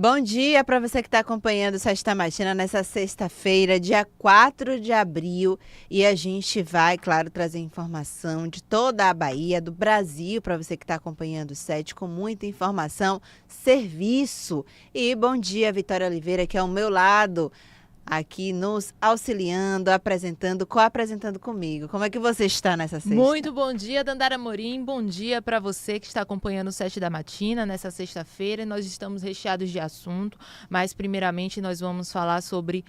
Bom dia para você que está acompanhando o Sexta Matina nessa sexta-feira, dia 4 de abril. E a gente vai, claro, trazer informação de toda a Bahia, do Brasil, para você que está acompanhando o SET, com muita informação, serviço. E bom dia, Vitória Oliveira, que é ao meu lado, aqui nos auxiliando, apresentando, co-apresentando comigo. Como é que você está nessa sexta? Muito bom dia, Dandara Amorim. Bom dia para você que está acompanhando o Sete da Matina nessa sexta-feira. Nós estamos recheados de assunto, mas primeiramente nós vamos falar sobre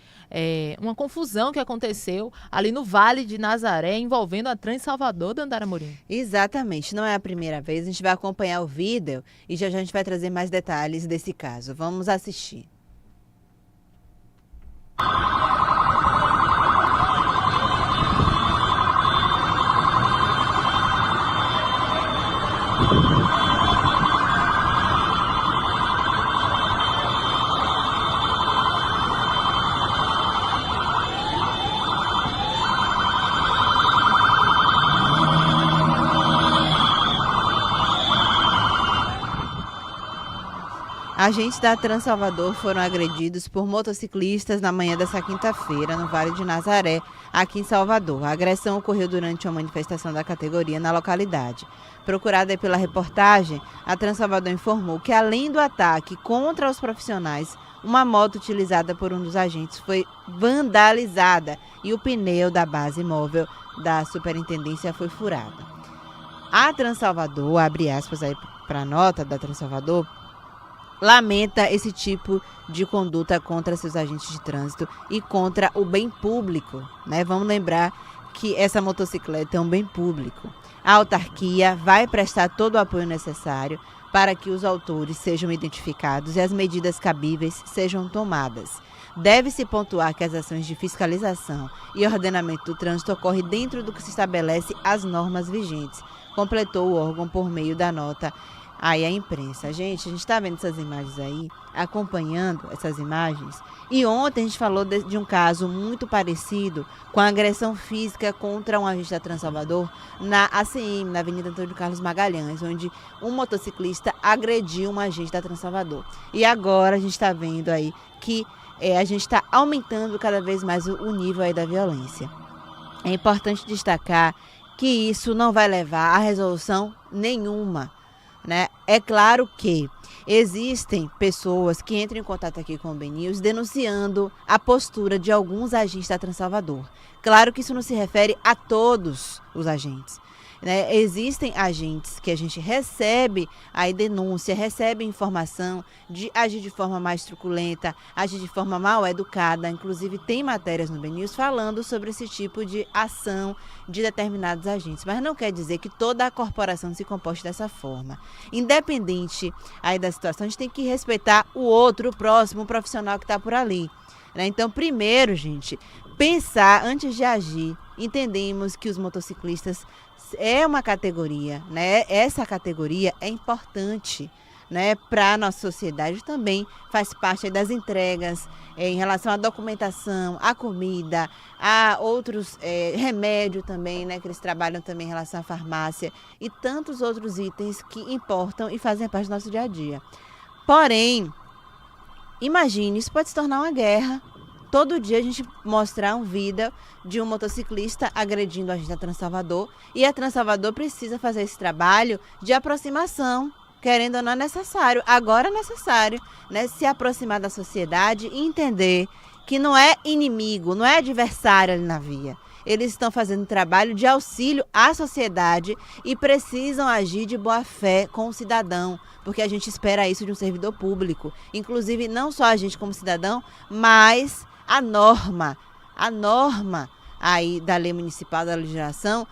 uma confusão que aconteceu ali no Vale de Nazaré envolvendo a Trans-Salvador, Dandara Amorim. Exatamente, não é a primeira vez. A gente vai acompanhar o vídeo e já a gente vai trazer mais detalhes desse caso. Vamos assistir. Agentes da Trans-Salvador foram agredidos por motociclistas na manhã dessa quinta-feira, no Vale de Nazaré, aqui em Salvador. A agressão ocorreu durante uma manifestação da categoria na localidade. Procurada pela reportagem, a Trans-Salvador informou que, além do ataque contra os profissionais, uma moto utilizada por um dos agentes foi vandalizada e o pneu da base móvel da superintendência foi furada. A Trans-Salvador, abre aspas aí para a nota da Trans-Salvador, lamenta esse tipo de conduta contra seus agentes de trânsito e contra o bem público, né? Vamos lembrar que essa motocicleta é um bem público. A autarquia vai prestar todo o apoio necessário para que os autores sejam identificados e as medidas cabíveis sejam tomadas. Deve-se pontuar que as ações de fiscalização e ordenamento do trânsito ocorrem dentro do que se estabelece as normas vigentes, completou o órgão por meio da nota aí a imprensa. Gente, a gente está vendo essas imagens aí, acompanhando essas imagens. E ontem a gente falou de um caso muito parecido com a agressão física contra um agente da Trans-Salvador na ACM, na Avenida Antônio Carlos Magalhães, onde um motociclista agrediu um agente da Trans-Salvador. E agora a gente está vendo aí que a gente está aumentando cada vez mais o nível aí da violência. É importante destacar que isso não vai levar a resolução nenhuma, né? É claro que existem pessoas que entram em contato aqui com o BNews denunciando a postura de alguns agentes da Trans-Salvador. Claro que isso não se refere a todos os agentes, né? Existem agentes que a gente recebe aí denúncia, recebe informação de agir de forma mais truculenta, agir de forma mal educada. Inclusive tem matérias no BNews falando sobre esse tipo de ação de determinados agentes. Mas não quer dizer que toda a corporação se comporte dessa forma. Independente aí da situação, a gente tem que respeitar o outro, o próximo, o profissional que está por ali, né? Então, primeiro, gente, pensar antes de agir. Entendemos que os motociclistas é uma categoria, né? Essa categoria é importante, né, para a nossa sociedade. Também faz parte das entregas em relação à documentação, à comida, a outros remédios também, né, que eles trabalham também em relação à farmácia e tantos outros itens que importam e fazem parte do nosso dia a dia. Porém, imagine, isso pode se tornar uma guerra. Todo dia a gente mostrar um vídeo de um motociclista agredindo a gente da Trans-Salvador, e a Trans-Salvador precisa fazer esse trabalho de aproximação, querendo ou não é necessário, agora é necessário, né, se aproximar da sociedade e entender que não é inimigo, não é adversário ali na via. Eles estão fazendo um trabalho de auxílio à sociedade e precisam agir de boa fé com o cidadão, porque a gente espera isso de um servidor público. Inclusive, não só a gente como cidadão, mas a norma aí da lei municipal, da legislação,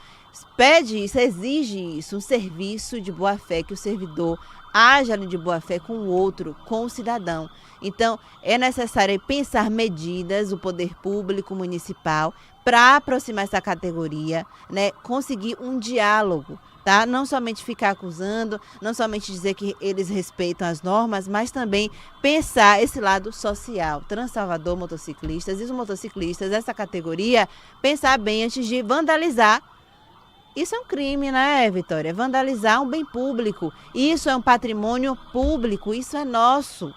pede isso, exige isso, um serviço de boa fé, que o servidor haja de boa fé com o outro, com o cidadão. Então, é necessário pensar medidas, o poder público municipal, para aproximar essa categoria, né, conseguir um diálogo, tá? Não somente ficar acusando, não somente dizer que eles respeitam as normas, mas também pensar esse lado social. Trans-Salvador, motociclistas e os motociclistas, essa categoria, pensar bem antes de vandalizar. Isso é um crime, né, Vitória? Vandalizar um bem público. Isso é um patrimônio público, isso é nosso.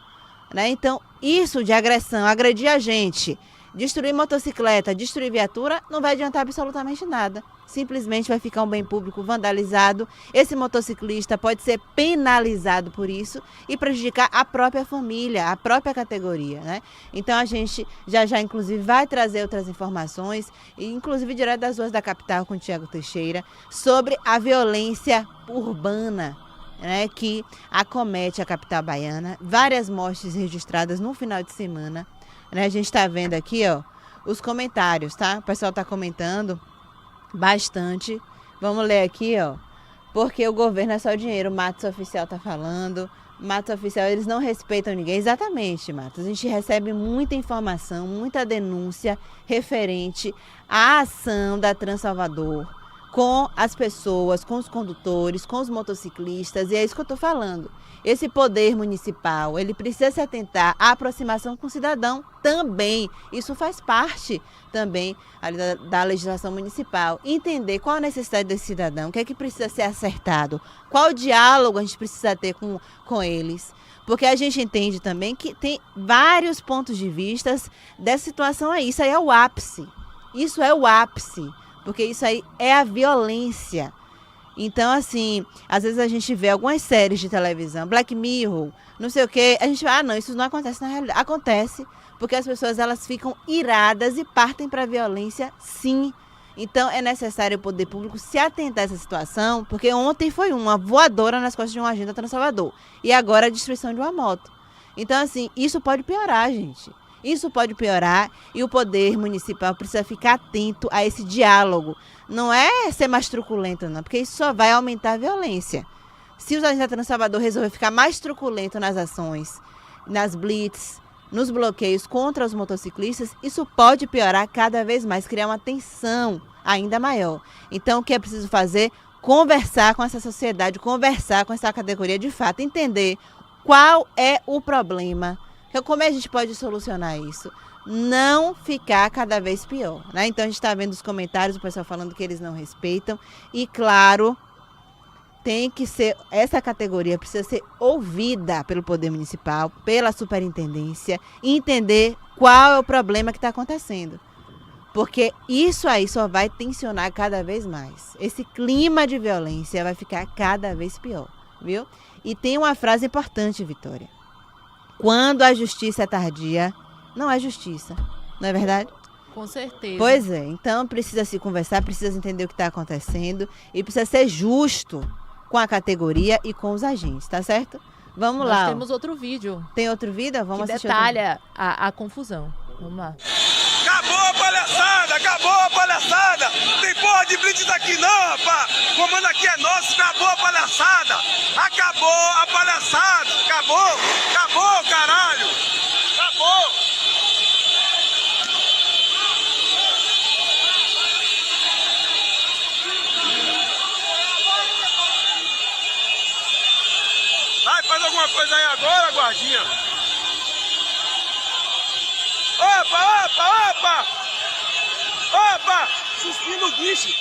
né? Então, isso de agressão, agredir a gente, destruir motocicleta, destruir viatura, não vai adiantar absolutamente nada. Simplesmente vai ficar um bem público vandalizado. Esse motociclista pode ser penalizado por isso e prejudicar a própria família, a própria categoria, né? Então a gente já inclusive vai trazer outras informações, inclusive direto das ruas da capital com o Tiago Teixeira, sobre a violência urbana, né, que acomete a capital baiana. Várias mortes registradas no final de semana, né? A gente está vendo aqui, ó, os comentários, tá? O pessoal está comentando bastante. Vamos ler aqui, ó. Porque o governo é só dinheiro. O Matos Oficial tá falando. Matos Oficial, eles não respeitam ninguém. Exatamente, Matos. A gente recebe muita informação, muita denúncia referente à ação da Transalvador com as pessoas, com os condutores, com os motociclistas. E é isso que eu tô falando. Esse poder municipal, ele precisa se atentar à aproximação com o cidadão também. Isso faz parte também ali da legislação municipal. Entender qual a necessidade desse cidadão, o que é que precisa ser acertado, qual diálogo a gente precisa ter com eles. Porque a gente entende também que tem vários pontos de vista dessa situação aí. Isso aí é o ápice. Isso é o ápice. Porque isso aí é a violência. Então, assim, às vezes a gente vê algumas séries de televisão, Black Mirror, não sei o quê, a gente fala, não, isso não acontece na realidade. Acontece, porque as pessoas, elas ficam iradas e partem para a violência, sim. Então, é necessário o poder público se atentar a essa situação, porque ontem foi uma voadora nas costas de um agente da Transalvador, e agora a destruição de uma moto. Então, assim, isso pode piorar, gente. Isso pode piorar e o poder municipal precisa ficar atento a esse diálogo. Não é ser mais truculento, não, porque isso só vai aumentar a violência. Se os agentes da Transalvador resolver ficar mais truculento nas ações, nas blitz, nos bloqueios contra os motociclistas, isso pode piorar cada vez mais, criar uma tensão ainda maior. Então, o que é preciso fazer? Conversar com essa sociedade, conversar com essa categoria de fato, entender qual é o problema. Como a gente pode solucionar isso? Não ficar cada vez pior, né? Então a gente está vendo os comentários, o pessoal falando que eles não respeitam. E claro, tem que ser, essa categoria precisa ser ouvida pelo Poder Municipal, pela Superintendência, e entender qual é o problema que está acontecendo. Porque isso aí só vai tensionar cada vez mais. Esse clima de violência vai ficar cada vez pior, viu? E tem uma frase importante, Vitória. Quando a justiça é tardia, não é justiça, não é verdade? Com certeza. Pois é, então precisa se conversar, precisa entender o que está acontecendo e precisa ser justo com a categoria e com os agentes, tá certo? Vamos lá. Nós temos outro vídeo. Tem outro vídeo? Vamos assistir. Detalha a confusão. Vamos lá. Acabou a palhaçada, acabou a palhaçada. Tem porra de blitz aqui não, rapaz. O comando aqui é nosso, acabou a palhaçada. Acabou a palhaçada, acabou, caralho. Acabou. Vai, faz alguma coisa aí agora, guardinha. Opa! Suspenda o guiche.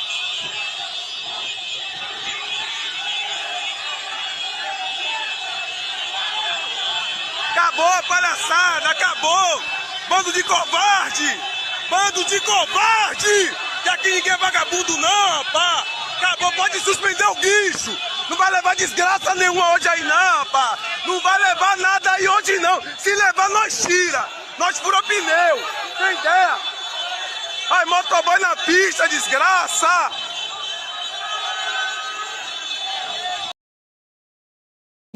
Acabou a palhaçada, acabou! Bando de covarde! Que aqui ninguém é vagabundo não, rapá! Acabou, pode suspender o guicho! Não vai levar desgraça nenhuma hoje aí não, rapá! Não vai levar nada aí hoje não! Se levar, nós tira! Nós fura pneu! Tem ideia? Ai, motoboy na pista, desgraça!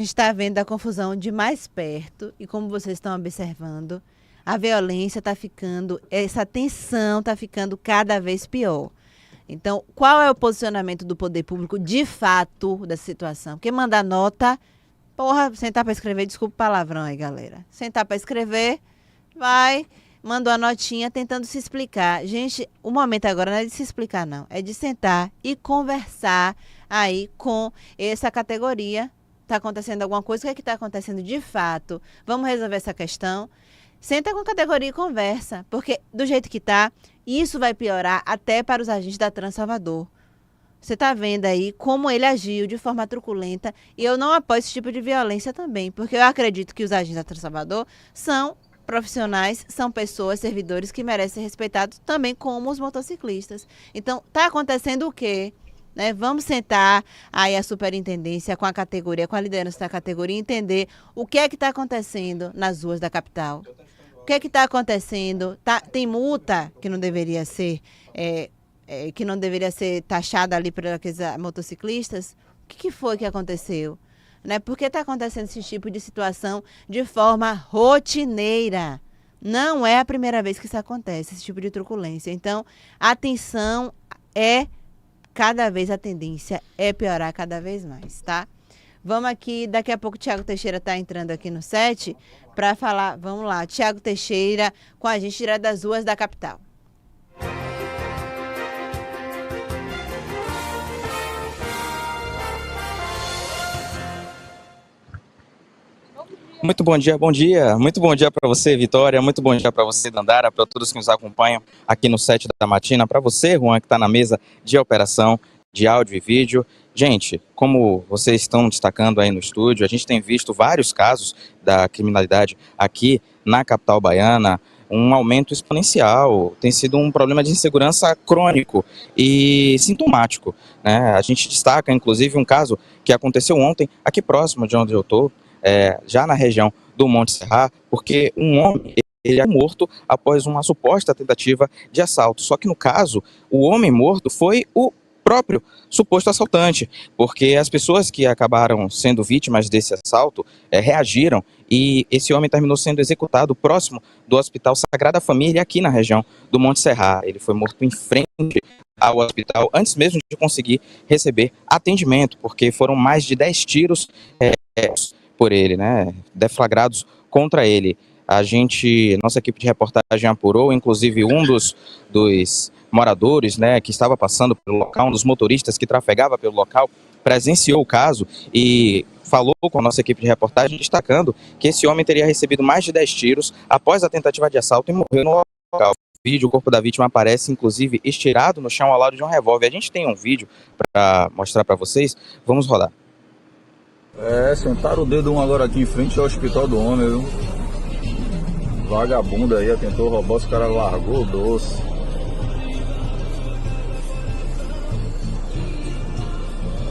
A gente está vendo a confusão de mais perto e como vocês estão observando, a violência está ficando, essa tensão está ficando cada vez pior. Então, qual é o posicionamento do poder público de fato dessa situação? Porque mandar nota, porra, sentar para escrever, desculpa o palavrão aí, galera. Sentar para escrever, vai, manda uma notinha tentando se explicar. Gente, o momento agora não é de se explicar, não. É de sentar e conversar aí com essa categoria. Está acontecendo alguma coisa? O que está acontecendo de fato? Vamos resolver essa questão. Senta com a categoria e conversa, porque do jeito que está, isso vai piorar até para os agentes da Transalvador. Você está vendo aí como ele agiu de forma truculenta e eu não apoio esse tipo de violência também, porque eu acredito que os agentes da Transalvador são profissionais, são pessoas, servidores que merecem ser respeitados também como os motociclistas. Então, está acontecendo o quê? Né? Vamos sentar aí a superintendência com a categoria, com a liderança da categoria, entender o que é que está acontecendo nas ruas da capital. O que é que está acontecendo? Tem multa que não deveria ser taxada ali para aqueles motociclistas? O que foi que aconteceu? Né? Por que está acontecendo esse tipo de situação de forma rotineira? Não é a primeira vez que isso acontece, esse tipo de truculência. Então, atenção, a tendência é piorar cada vez mais, tá? Vamos aqui, daqui a pouco o Tiago Teixeira está entrando aqui no set para falar. Vamos lá, Tiago Teixeira com a gente direto das ruas da capital. Muito bom dia, muito bom dia para você, Vitória, muito bom dia para você, Dandara, para todos que nos acompanham aqui no set da Matina, para você, Juan, que está na mesa de operação de áudio e vídeo. Gente, como vocês estão destacando aí no estúdio, a gente tem visto vários casos da criminalidade aqui na capital baiana, um aumento exponencial, tem sido um problema de insegurança crônico e sintomático, né? A gente destaca, inclusive, um caso que aconteceu ontem, aqui próximo de onde eu estou, já na região do Monte Serra, porque um homem ele é morto após uma suposta tentativa de assalto. Só que no caso, o homem morto foi o próprio suposto assaltante, porque as pessoas que acabaram sendo vítimas desse assalto reagiram e esse homem terminou sendo executado próximo do Hospital Sagrada Família aqui na região do Monte Serra. Ele foi morto em frente ao hospital antes mesmo de conseguir receber atendimento, porque foram mais de 10 tiros por ele, né, deflagrados contra ele. Nossa equipe de reportagem apurou, inclusive um dos moradores, né, que estava passando pelo local, um dos motoristas que trafegava pelo local, presenciou o caso e falou com a nossa equipe de reportagem, destacando que esse homem teria recebido mais de 10 tiros após a tentativa de assalto e morreu no local. No vídeo, o corpo da vítima aparece, inclusive, estirado no chão ao lado de um revólver. A gente tem um vídeo para mostrar para vocês, vamos rodar. Sentaram o dedo agora aqui em frente ao hospital do homem, viu? Vagabundo aí, tentou roubar, os caras largou o doce.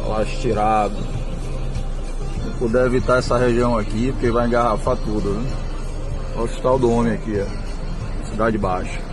Lá estirado. Se puder evitar essa região aqui, porque vai engarrafar tudo, viu? O hospital do homem aqui, Cidade Baixa.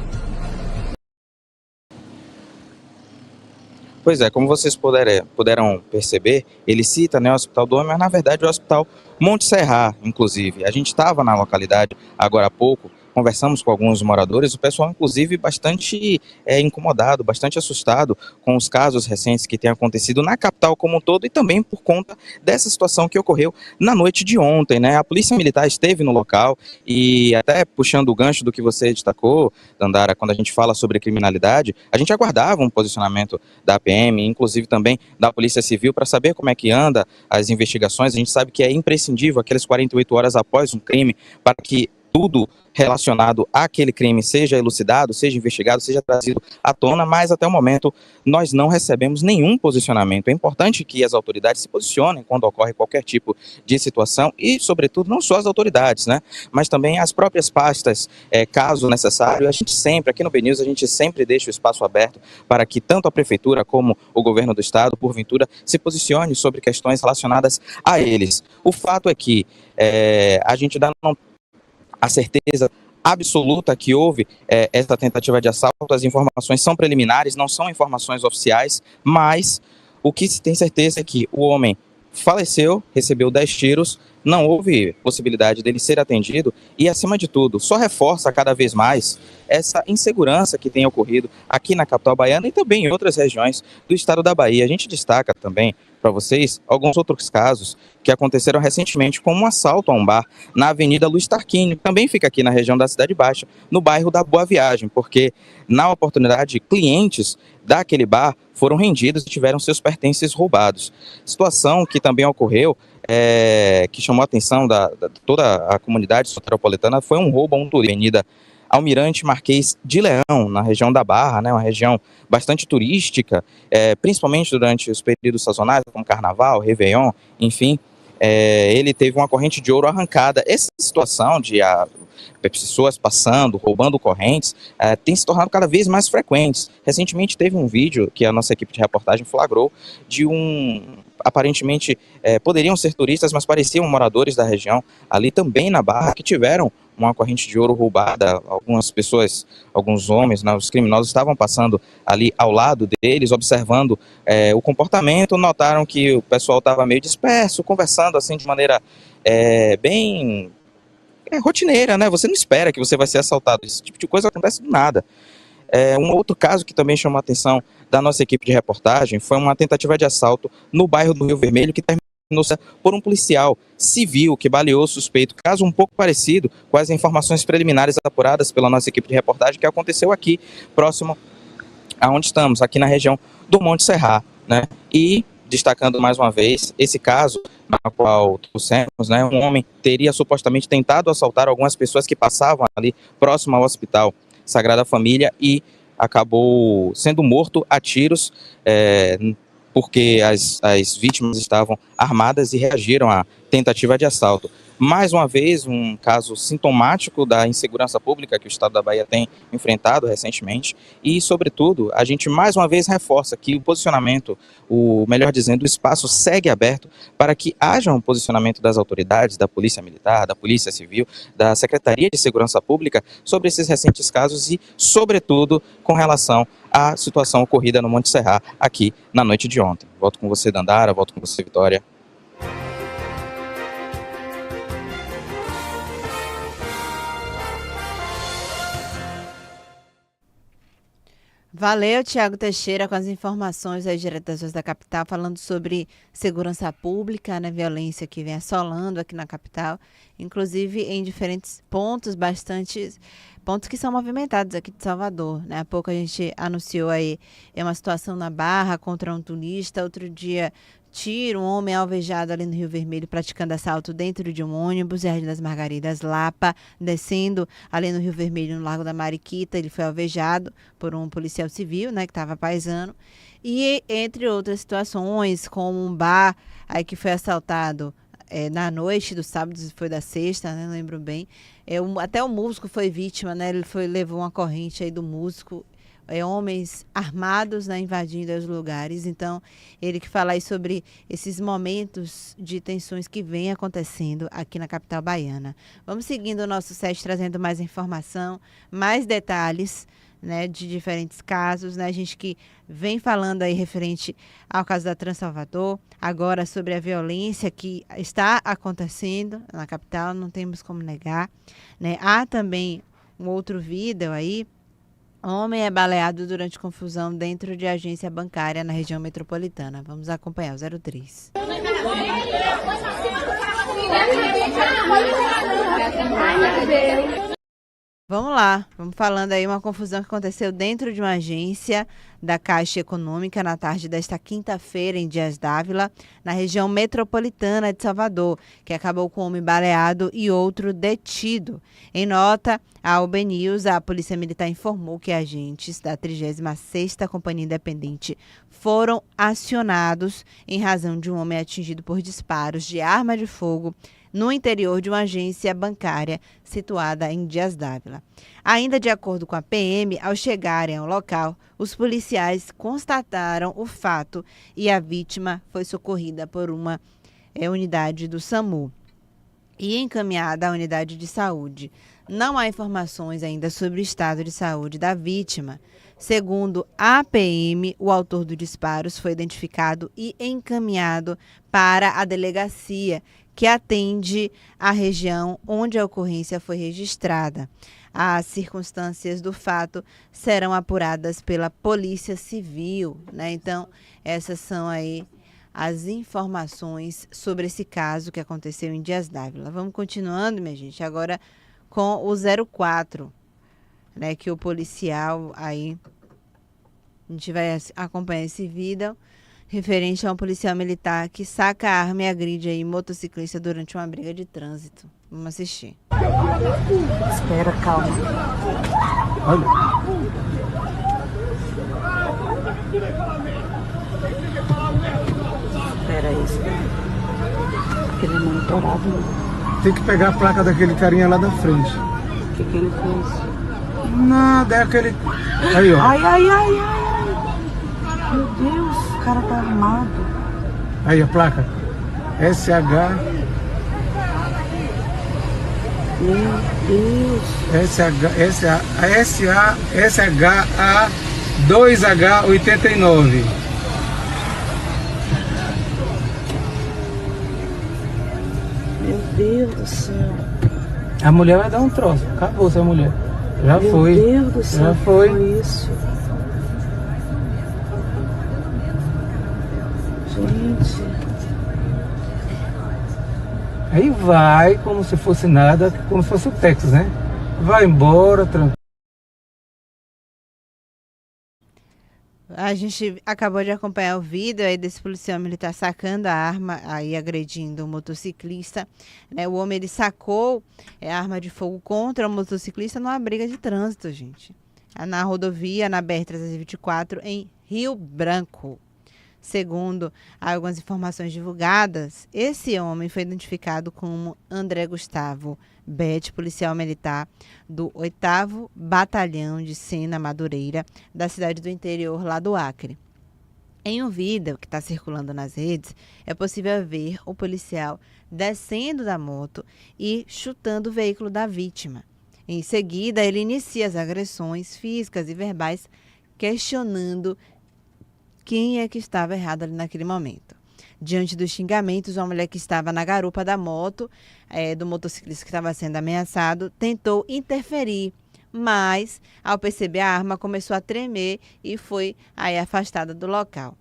Pois é, como vocês puderam perceber, ele cita, né, o Hospital do Homem, mas na verdade o Hospital Monte Serra, inclusive. A gente estava na localidade agora há pouco, conversamos com alguns moradores, o pessoal inclusive bastante incomodado, bastante assustado com os casos recentes que têm acontecido na capital como um todo e também por conta dessa situação que ocorreu na noite de ontem, né? A Polícia Militar esteve no local e até puxando o gancho do que você destacou, Dandara, quando a gente fala sobre criminalidade, a gente aguardava um posicionamento da PM, inclusive também da Polícia Civil, para saber como é que anda as investigações. A gente sabe que é imprescindível aquelas 48 horas após um crime para que tudo relacionado àquele crime seja elucidado, seja investigado, seja trazido à tona, mas até o momento nós não recebemos nenhum posicionamento. É importante que as autoridades se posicionem quando ocorre qualquer tipo de situação e, sobretudo, não só as autoridades, né, mas também as próprias pastas, caso necessário. A gente sempre, aqui no BNews, a gente sempre deixa o espaço aberto para que tanto a Prefeitura como o Governo do Estado, porventura, se posicione sobre questões relacionadas a eles. O fato é que a gente ainda não a certeza absoluta que houve essa tentativa de assalto. As informações são preliminares, não são informações oficiais, mas o que se tem certeza é que o homem faleceu, recebeu 10 tiros, não houve possibilidade dele ser atendido e, acima de tudo, só reforça cada vez mais essa insegurança que tem ocorrido aqui na capital baiana e também em outras regiões do estado da Bahia. A gente destaca também para vocês alguns outros casos que aconteceram recentemente, como um assalto a um bar na Avenida Luiz Tarquínio, que também fica aqui na região da Cidade Baixa, no bairro da Boa Viagem, porque na oportunidade clientes daquele bar foram rendidos e tiveram seus pertences roubados. Situação que também ocorreu, que chamou a atenção da toda a comunidade soteropolitana, foi um roubo a um turista, Avenida Almirante Marquês de Leão, na região da Barra, né, uma região bastante turística, principalmente durante os períodos sazonais, como Carnaval, Réveillon, enfim, ele teve uma corrente de ouro arrancada. Essa situação de pessoas passando, roubando correntes, tem se tornado cada vez mais frequentes. Recentemente teve um vídeo que a nossa equipe de reportagem flagrou de aparentemente poderiam ser turistas, mas pareciam moradores da região, ali também na Barra, que tiveram uma corrente de ouro roubada. Algumas pessoas, alguns homens, né, os criminosos estavam passando ali ao lado deles, observando o comportamento, notaram que o pessoal estava meio disperso, conversando assim de maneira bem rotineira, né? Você não espera que você vai ser assaltado, esse tipo de coisa acontece do nada. Um outro caso que também chamou a atenção da nossa equipe de reportagem foi uma tentativa de assalto no bairro do Rio Vermelho, que terminou por um policial civil que baleou o suspeito. Caso um pouco parecido com as informações preliminares apuradas pela nossa equipe de reportagem, que aconteceu aqui, próximo aonde estamos, aqui na região do Monte Serra, né? E destacando mais uma vez esse caso na qual trouxemos, né, um homem teria supostamente tentado assaltar algumas pessoas que passavam ali próximo ao Hospital Sagrada Família e acabou sendo morto a tiros, porque as vítimas estavam armadas e reagiram à tentativa de assalto. Mais uma vez, um caso sintomático da insegurança pública que o Estado da Bahia tem enfrentado recentemente e, sobretudo, a gente mais uma vez reforça que o posicionamento, melhor dizendo, o espaço segue aberto para que haja um posicionamento das autoridades, da Polícia Militar, da Polícia Civil, da Secretaria de Segurança Pública sobre esses recentes casos e, sobretudo, com relação à situação ocorrida no Monte Serra aqui na noite de ontem. Volto com você, Dandara, volto com você, Vitória. Valeu, Tiago Teixeira, com as informações aí direto das ruas da capital, falando sobre segurança pública, né, violência que vem assolando aqui na capital, inclusive em diferentes pontos, pontos que são movimentados aqui de Salvador, né? Há pouco a gente anunciou aí uma situação na Barra contra um turista, outro dia um homem alvejado ali no Rio Vermelho praticando assalto dentro de um ônibus, Jardim das Margaridas, Lapa, descendo ali no Rio Vermelho, no Largo da Mariquita, ele foi alvejado por um policial civil, né, que estava paisano, e entre outras situações, como um bar aí que foi assaltado na noite do sábado, foi da sexta, né, não lembro bem, até o músico foi vítima, né, ele levou uma corrente aí do músico, homens armados, né, invadindo os lugares. Então, ele que fala aí sobre esses momentos de tensões que vem acontecendo aqui na capital baiana. Vamos seguindo o nosso site, trazendo mais informação, mais detalhes, né, de diferentes casos, né, a gente que vem falando aí referente ao caso da Transalvador, agora sobre a violência que está acontecendo na capital, não temos como negar, né. Há também um outro vídeo aí. Homem é baleado durante confusão dentro de agência bancária na região metropolitana. Vamos acompanhar o 03. Vamos lá, vamos falando aí uma confusão que aconteceu dentro de uma agência da Caixa Econômica na tarde desta quinta-feira em Dias d'Ávila, na região metropolitana de Salvador, que acabou com um homem baleado e outro detido. Em nota ao BNews, a Polícia Militar informou que agentes da 36ª Companhia Independente foram acionados em razão de um homem atingido por disparos de arma de fogo no interior de uma agência bancária situada em Dias d'Ávila. Ainda de acordo com a PM, ao chegarem ao local, os policiais constataram o fato e a vítima foi socorrida por uma unidade do SAMU e encaminhada à unidade de saúde. Não há informações ainda sobre o estado de saúde da vítima. Segundo a PM, o autor dos disparos foi identificado e encaminhado para a delegacia que atende a região onde a ocorrência foi registrada. As circunstâncias do fato serão apuradas pela Polícia Civil, né? Então, essas são aí as informações sobre esse caso que aconteceu em Dias d'Ávila. Vamos continuando, minha gente, agora com o 04, né? Que o policial aí, a gente vai acompanhar esse vídeo referente a um policial militar que saca a arma e agride aí motociclista durante uma briga de trânsito. Vamos assistir. Espera, calma. Olha. Espera isso. Porque ele é monitorado, né? Tem que pegar a placa daquele carinha lá da frente. O que ele fez? Nada, é aquele... Aí, ó. Ai, ai, ai, ai, ai. Meu Deus, o cara tá armado. Aí a placa. SH... Meu Deus. SHA 2H89. Meu Deus do céu. A mulher vai dar um troço. Acabou essa mulher. Já Meu foi. Deus do céu. Já foi. Isso. Gente. Aí vai como se fosse nada, como se fosse o Texas, né? Vai embora, tranquilo. A gente acabou de acompanhar o vídeo aí desse policial militar sacando a arma, aí agredindo o motociclista. Né? O homem ele sacou a arma de fogo contra o motociclista numa briga de trânsito, gente. Na rodovia, na BR-324, em Rio Branco. Segundo algumas informações divulgadas, esse homem foi identificado como André Gustavo Bete, policial militar do 8º Batalhão de Sena Madureira, da cidade do interior, lá do Acre. Em um vídeo que está circulando nas redes, é possível ver o policial descendo da moto e chutando o veículo da vítima. Em seguida, ele inicia as agressões físicas e verbais, questionando quem é que estava errado ali naquele momento. Diante dos xingamentos, uma mulher que estava na garupa da moto, do motociclista que estava sendo ameaçado, tentou interferir, mas, ao perceber a arma, começou a tremer e foi aí afastada do local.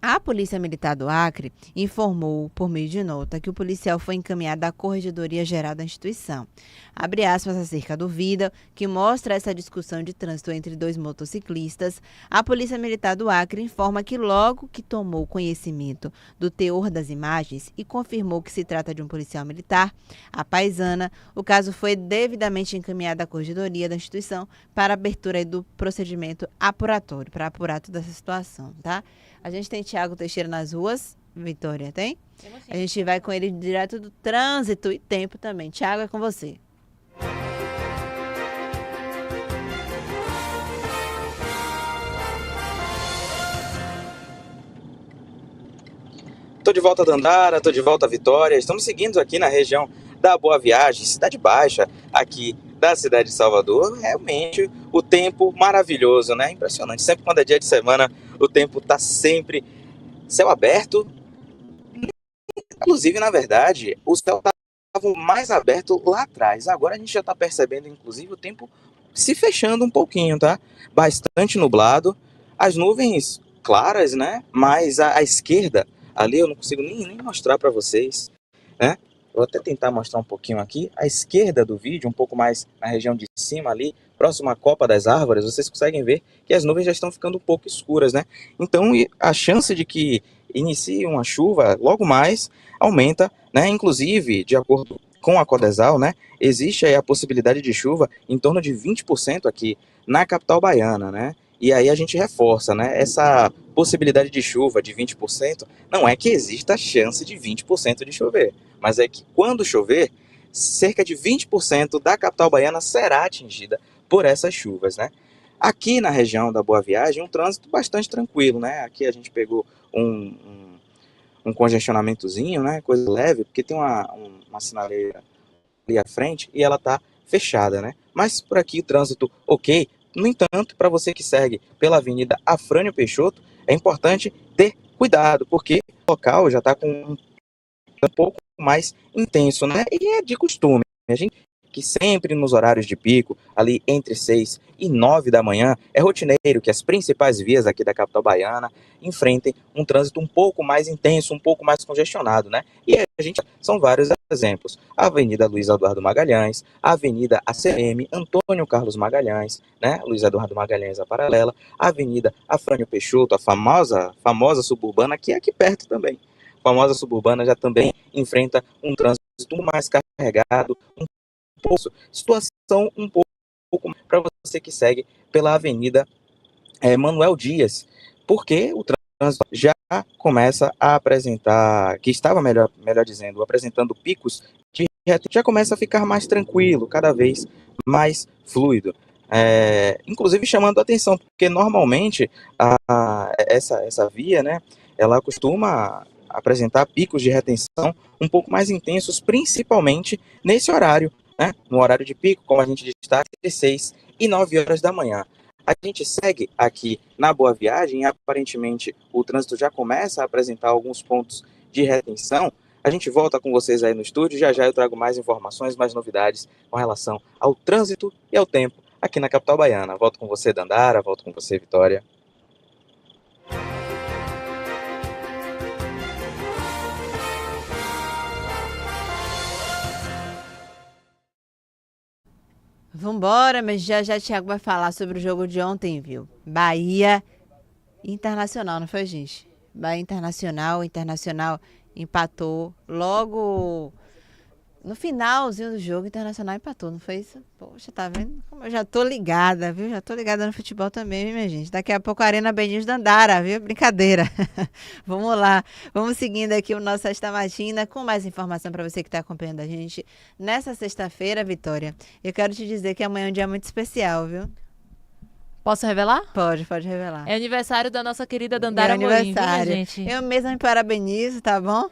A Polícia Militar do Acre informou, por meio de nota, que o policial foi encaminhado à Corregedoria Geral da instituição. Abre aspas acerca do vídeo, que mostra essa discussão de trânsito entre dois motociclistas. A Polícia Militar do Acre informa que logo que tomou conhecimento do teor das imagens e confirmou que se trata de um policial militar, a paisana, o caso foi devidamente encaminhado à Corregedoria da instituição para abertura do procedimento apuratório, para apurar toda essa situação, tá? A gente tem Tiago Teixeira nas ruas. Vitória, tem? A gente vai com ele direto do trânsito e tempo também. Tiago, é com você. Tô de volta a Dandara, tô de volta a Vitória. Estamos seguindo aqui na região da Boa Viagem, Cidade Baixa, aqui da cidade de Salvador. Realmente o tempo maravilhoso, né? Impressionante. Sempre quando é dia de semana, o tempo tá sempre céu aberto. Inclusive, na verdade, o céu estava mais aberto lá atrás. Agora a gente já está percebendo, inclusive, o tempo se fechando um pouquinho, tá? Bastante nublado. As nuvens claras, né? Mas à esquerda, ali eu não consigo nem mostrar para vocês, né? Vou até tentar mostrar um pouquinho aqui. À esquerda do vídeo, um pouco mais na região de cima ali, próximo à copa das árvores, vocês conseguem ver que as nuvens já estão ficando um pouco escuras, né? Então, a chance de que inicie uma chuva logo mais aumenta, né? Inclusive, de acordo com a Codesal, né? Existe aí a possibilidade de chuva em torno de 20% aqui na capital baiana, né? E aí a gente reforça, né? Essa possibilidade de chuva de 20% não é que exista a chance de 20% de chover, mas é que quando chover, cerca de 20% da capital baiana será atingida por essas chuvas, né? Aqui na região da Boa Viagem, um trânsito bastante tranquilo, né? Aqui a gente pegou um congestionamentozinho, né? Coisa leve, porque tem uma sinaleira ali à frente e ela tá fechada, né? Mas por aqui o trânsito ok. No entanto, para você que segue pela Avenida Afrânio Peixoto, é importante ter cuidado, porque o local já está com um pouco mais intenso, né? E é de costume. A gente que sempre nos horários de pico, ali entre 6 e 9 da manhã, é rotineiro que as principais vias aqui da capital baiana enfrentem um trânsito um pouco mais intenso, um pouco mais congestionado, né? E a gente são vários exemplos. A Avenida Luiz Eduardo Magalhães, a Avenida ACM, Antônio Carlos Magalhães, né? Luiz Eduardo Magalhães, a paralela, a Avenida Afrânio Peixoto, a famosa suburbana, que é aqui perto também. A famosa suburbana já também enfrenta um trânsito mais carregado, um situação um pouco para você que segue pela Avenida Manuel Dias, porque o trânsito já começa a apresentar, que estava melhor dizendo, apresentando picos de já começa a ficar mais tranquilo, cada vez mais fluido. Inclusive chamando a atenção, porque normalmente essa via, né, ela costuma apresentar picos de retenção um pouco mais intensos, principalmente nesse horário, né, no horário de pico, como a gente destaca, entre 6 e 9 horas da manhã. A gente segue aqui na Boa Viagem e aparentemente o trânsito já começa a apresentar alguns pontos de retenção. A gente volta com vocês aí no estúdio, já eu trago mais informações, mais novidades com relação ao trânsito e ao tempo aqui na capital baiana. Volto com você, Dandara, volto com você, Vitória. Vambora, mas já Thiago vai falar sobre o jogo de ontem, viu? Bahia Internacional, não foi, gente? Bahia Internacional empatou logo no finalzinho do jogo. Internacional empatou, não foi isso? Poxa, tá vendo? Como eu já tô ligada, viu? Já tô ligada no futebol também, viu, minha gente? Daqui a pouco a Arena Beninhos Dandara, viu? Brincadeira. Vamos lá, vamos seguindo aqui o nosso Sexta Matina com mais informação para você que está acompanhando a gente nessa sexta-feira, Vitória. Eu quero te dizer que amanhã é um dia muito especial, viu? Posso revelar? Pode revelar. É aniversário da nossa querida Dandara Morim, viu, gente? Eu mesma me parabenizo, tá bom?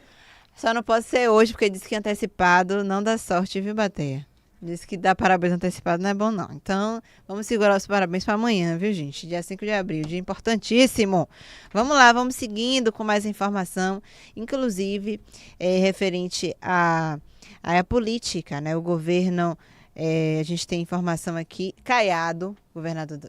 Só não pode ser hoje, porque disse que antecipado não dá sorte, viu, Bateia? Disse que dar parabéns antecipado não é bom, não. Então, vamos segurar os parabéns para amanhã, viu, gente? Dia 5 de abril, dia importantíssimo. Vamos lá, vamos seguindo com mais informação, inclusive referente à política, né? O governo, a gente tem informação aqui, Caiado, governador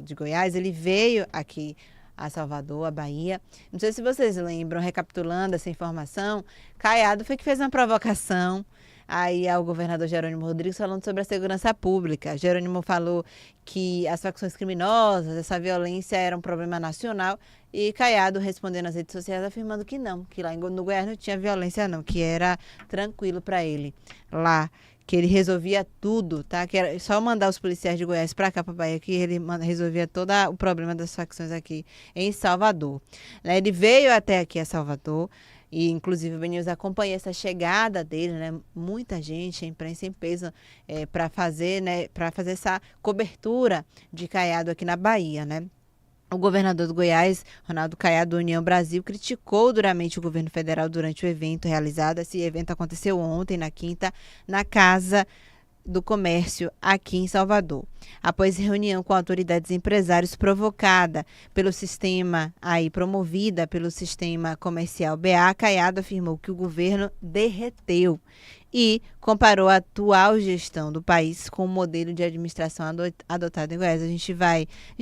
de Goiás, ele veio aqui a Salvador, a Bahia. Não sei se vocês lembram, recapitulando essa informação, Caiado foi que fez uma provocação aí ao governador Jerônimo Rodrigues falando sobre a segurança pública. Jerônimo falou que as facções criminosas, essa violência era um problema nacional e Caiado respondendo nas redes sociais afirmando que não, que lá no Goiás não tinha violência não, que era tranquilo para ele lá, que ele resolvia tudo, tá? Que era só mandar os policiais de Goiás para cá, para Bahia, que ele resolvia todo o problema das facções aqui em Salvador. Né? Ele veio até aqui a Salvador e, inclusive, o BNews acompanha essa chegada dele, né? Muita gente, a imprensa em peso, para fazer, né? Para fazer essa cobertura de Caiado aqui na Bahia, né? O governador do Goiás, Ronaldo Caiado, do União Brasil, criticou duramente o governo federal durante o evento realizado. Esse evento aconteceu ontem, na quinta, na Casa do Comércio, aqui em Salvador. Após reunião com autoridades e empresários provocada pelo sistema, promovida pelo sistema comercial BA, Caiado afirmou que o governo derreteu e comparou a atual gestão do país com o modelo de administração adotado em Goiás. A gente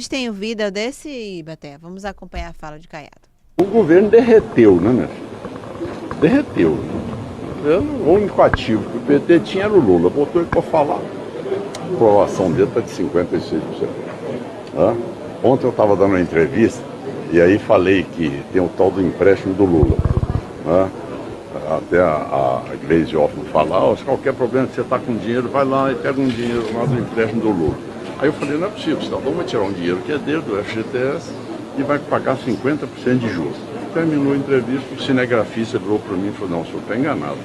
tem o vídeo desse, Baté. Vamos acompanhar a fala de Caiado. O governo derreteu, né, minha filha? Derreteu. O único ativo que o PT tinha era o Lula. Botou ele para falar. A aprovação dele está de 56%. Ontem eu estava dando uma entrevista e aí falei que tem o tal do empréstimo do Lula. Até a Gleisi Hoffmann falar, se qualquer problema que você está com dinheiro, vai lá e pega um dinheiro lá do empréstimo do Lula. Aí eu falei, não é possível, o Estadão vai tirar um dinheiro que é dele, do FGTS, e vai pagar 50% de juros. Terminou a entrevista, o cinegrafista virou para mim e falou, não, o senhor está enganado.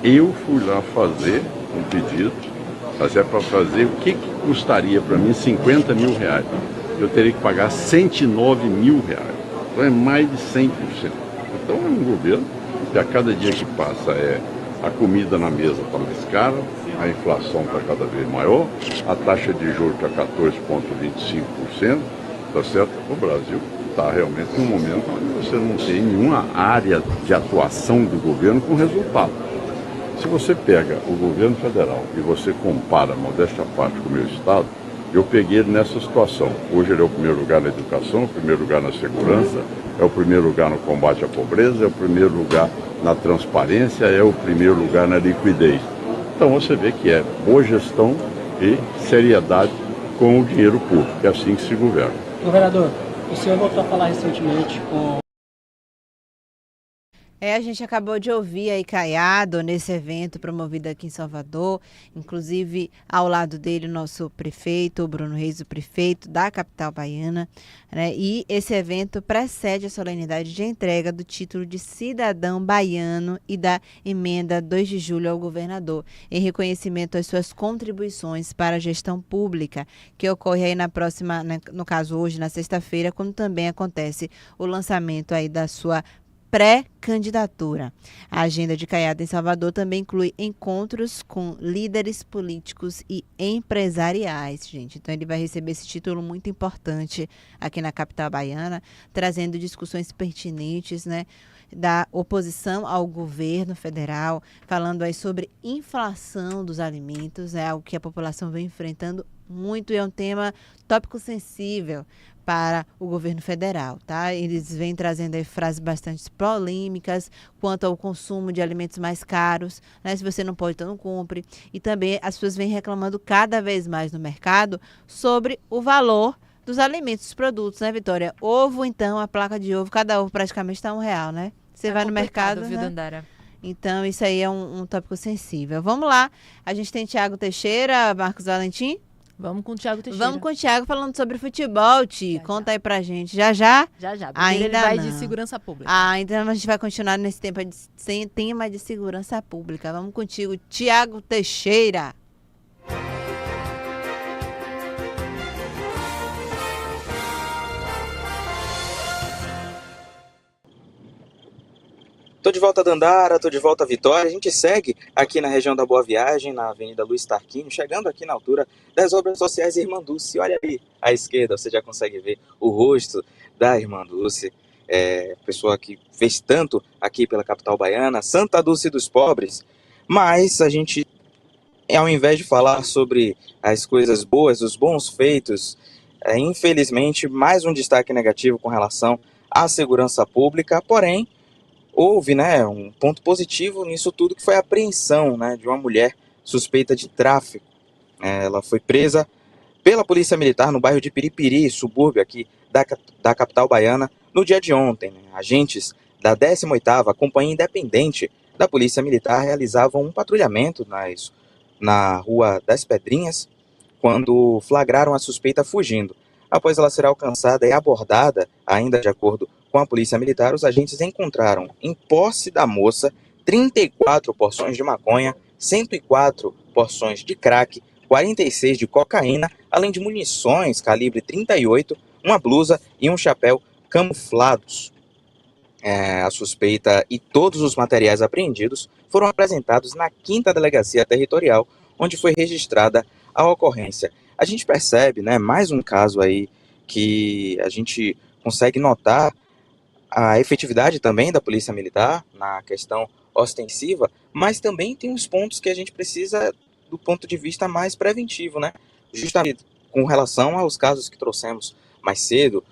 Eu fui lá fazer um pedido, mas é para fazer, o que custaria para mim 50 mil reais? Eu teria que pagar 109 mil reais. Então é mais de 100%. Então é um governo que a cada dia que passa a comida na mesa está mais cara, a inflação está cada vez maior, a taxa de juros está 14,25%, tá certo? O Brasil está realmente em um momento onde você não tem nenhuma área de atuação do governo com resultado. Se você pega o governo federal e você compara, modéstia à parte, com o meu estado, eu peguei ele nessa situação. Hoje ele é o primeiro lugar na educação, o primeiro lugar na segurança, é o primeiro lugar no combate à pobreza, é o primeiro lugar na transparência, é o primeiro lugar na liquidez. Então você vê que é boa gestão e seriedade com o dinheiro público, é assim que se governa. Governador, o senhor voltou a falar recentemente com... A gente acabou de ouvir aí Caiado nesse evento promovido aqui em Salvador, inclusive ao lado dele o nosso prefeito, o Bruno Reis, o prefeito da capital baiana, né? E esse evento precede a solenidade de entrega do título de cidadão baiano e da emenda 2 de julho ao governador, em reconhecimento às suas contribuições para a gestão pública, que ocorre aí na próxima, no caso hoje, na sexta-feira, quando também acontece o lançamento aí da sua pré-candidatura. A agenda de Caiado em Salvador também inclui encontros com líderes políticos e empresariais, gente. Então ele vai receber esse título muito importante aqui na capital baiana, trazendo discussões pertinentes, né, da oposição ao governo federal, falando aí sobre inflação dos alimentos, é algo que a população vem enfrentando muito e é um tema tópico sensível para o governo federal, tá? Eles vêm trazendo aí frases bastante polêmicas quanto ao consumo de alimentos mais caros, né? Se você não pode, então não compre. E também as pessoas vêm reclamando cada vez mais no mercado sobre o valor dos alimentos, dos produtos, né, Vitória? Ovo, então, a placa de ovo, cada ovo praticamente está R$1, né? Você vai no mercado, viu, né? Dandara? Então, isso aí é um tópico sensível. Vamos lá. A gente tem Tiago Teixeira, Marcos Valentim. Vamos com o Tiago Teixeira. Vamos com o Tiago falando sobre futebol, Ti. Conta aí pra gente. Já? Já. Ainda ele vai não. de segurança pública. Então a gente vai continuar nesse tema de segurança pública. Vamos contigo, Tiago Teixeira. Tô de volta a Dandara, tô de volta a Vitória. A gente segue aqui na região da Boa Viagem, na Avenida Luiz Tarquínio, chegando aqui na altura das Obras Sociais Irmã Dulce. Olha ali à esquerda, você já consegue ver o rosto da Irmã Dulce, pessoa que fez tanto aqui pela capital baiana, Santa Dulce dos Pobres. Mas a gente, ao invés de falar sobre as coisas boas, os bons feitos, infelizmente, mais um destaque negativo com relação à segurança pública, porém, houve, né, um ponto positivo nisso tudo, que foi a apreensão, né, de uma mulher suspeita de tráfico. Ela foi presa pela Polícia Militar no bairro de Piripiri, subúrbio aqui da capital baiana, no dia de ontem. Agentes da 18ª Companhia Independente da Polícia Militar realizavam um patrulhamento na Rua das Pedrinhas, quando flagraram a suspeita fugindo. Após ela ser alcançada e abordada, ainda de acordo com a Polícia Militar, os agentes encontraram em posse da moça 34 porções de maconha, 104 porções de crack, 46 de cocaína, além de munições calibre 38, uma blusa e um chapéu camuflados. A suspeita e todos os materiais apreendidos foram apresentados na 5ª Delegacia Territorial, onde foi registrada a ocorrência. A gente percebe, né, mais um caso aí que a gente consegue notar a efetividade também da Polícia Militar na questão ostensiva, mas também tem uns pontos que a gente precisa do ponto de vista mais preventivo, né? Justamente com relação aos casos que trouxemos mais cedo,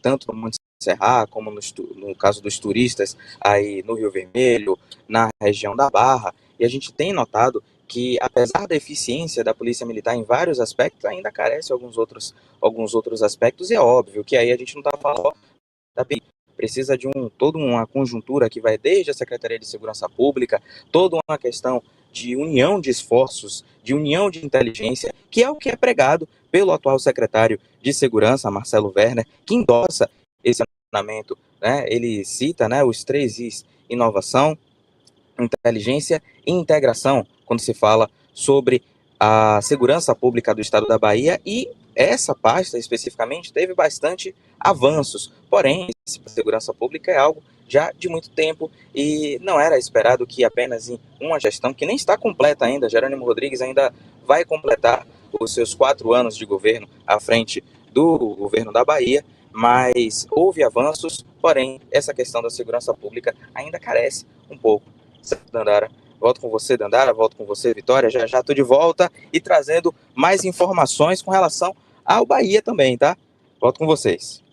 tanto no Monte Serra, como no caso dos turistas aí no Rio Vermelho, na região da Barra, e a gente tem notado que, apesar da eficiência da Polícia Militar em vários aspectos, ainda carece alguns outros aspectos, e é óbvio que aí a gente não está falando da precisa de toda uma conjuntura que vai desde a Secretaria de Segurança Pública, toda uma questão de união de esforços, de união de inteligência, que é o que é pregado pelo atual secretário de Segurança, Marcelo Werner, que endossa esse acionamento, né? Ele cita, né, os 3 Is: inovação, inteligência e integração, quando se fala sobre a segurança pública do estado da Bahia, e essa pasta especificamente teve bastante avanços, porém, a segurança pública é algo já de muito tempo e não era esperado que apenas em uma gestão, que nem está completa ainda, Jerônimo Rodrigues ainda vai completar os seus 4 anos de governo à frente do governo da Bahia, mas houve avanços, porém, essa questão da segurança pública ainda carece um pouco. Dandara, volto com você, Dandara, volto com você, Vitória, já estou de volta e trazendo mais informações com relação ao Bahia também, tá? Volto com vocês.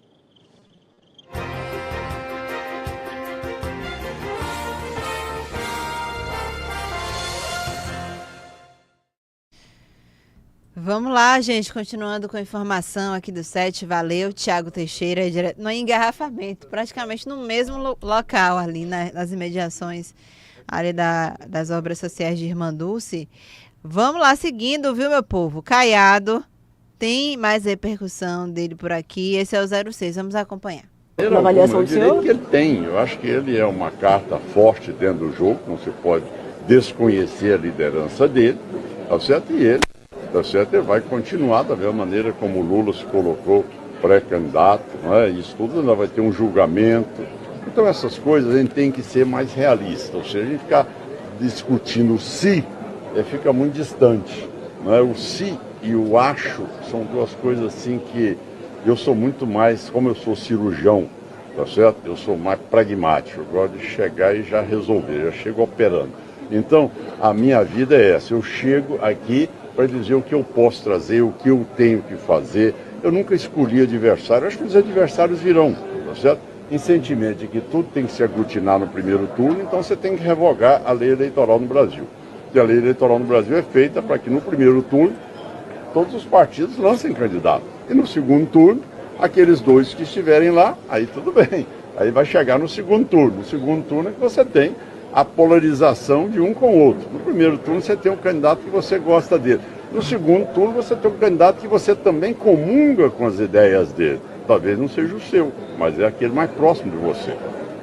Vamos lá, gente, continuando com a informação aqui do set. Valeu, Tiago Teixeira, direto no engarrafamento, praticamente no mesmo local ali, nas imediações ali das obras sociais de Irmã Dulce. Vamos lá, seguindo, viu, meu povo? Caiado, tem mais repercussão dele por aqui, esse é o 06, vamos acompanhar. Na avaliação do senhor? Que ele tem, eu acho que ele é uma carta forte dentro do jogo, não se pode desconhecer a liderança dele, tá certo? E ele, tá certo? Ele vai continuar da mesma maneira como o Lula se colocou pré-candidato, não é? Isso tudo ainda vai ter um julgamento. Então essas coisas a gente tem que ser mais realista, ou seja, a gente ficar discutindo o se, fica muito distante, não é? O se e o acho são duas coisas assim que eu sou muito mais, como eu sou cirurgião, tá certo? Eu sou mais pragmático, eu gosto de chegar e já resolver, já chego operando. Então, a minha vida é essa, eu chego aqui para dizer o que eu posso trazer, o que eu tenho que fazer. Eu nunca escolhi adversário, acho que os adversários virão, tá certo? Em sentimento de que tudo tem que se aglutinar no primeiro turno, então você tem que revogar a lei eleitoral no Brasil. E a lei eleitoral no Brasil é feita para que no primeiro turno todos os partidos lancem candidato. E no segundo turno, aqueles dois que estiverem lá, aí tudo bem. Aí vai chegar no segundo turno. No segundo turno é que você tem a polarização de um com o outro. No primeiro turno você tem um candidato que você gosta dele. No segundo turno você tem um candidato que você também comunga com as ideias dele. Talvez não seja o seu, mas é aquele mais próximo de você.